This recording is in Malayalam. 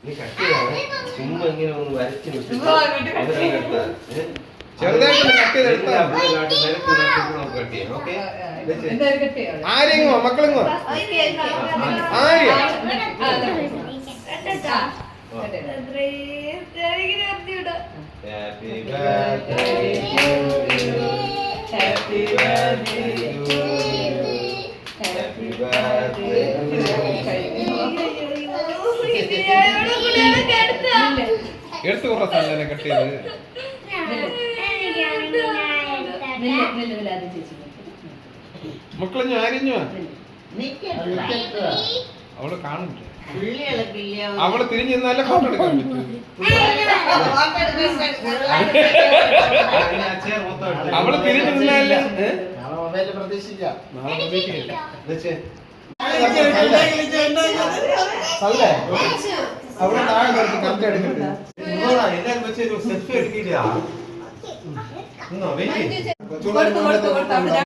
നീ കട്ട് ചെയ്താണ് ചുമ്മാ ഇങ്ങനെ ഒന്ന് വരച്ച് ചെറുതായിട്ട് കട്ട് ചെയ്തെടുത്താൽ കട്ട് ചെയ്യാം. ഓക്കെ, ആരെങ്ങോ മക്കളെങ്ങോ Arya happy birthday happy birthday happy birthday. എടുത്തു കുറേ സ്ഥലം കട്ട് ചെയ്ത് മക്കളെ ഞാൻ അരിഞ്ഞു അവള് കാണുന്നില്ല. അവള് തിരിഞ്ഞു നിന്നാലേ ഫോട്ടോ എടുക്കാൻ പറ്റൂ. അവള് തിരിഞ്ഞു നിന്നാലേ നാളെ പ്രതീക്ഷിക്കില്ല. അവിടെ താഴെ കറക്റ്റ് എടുക്കട്ടെ. സെൽഫി എടുക്കില്ല.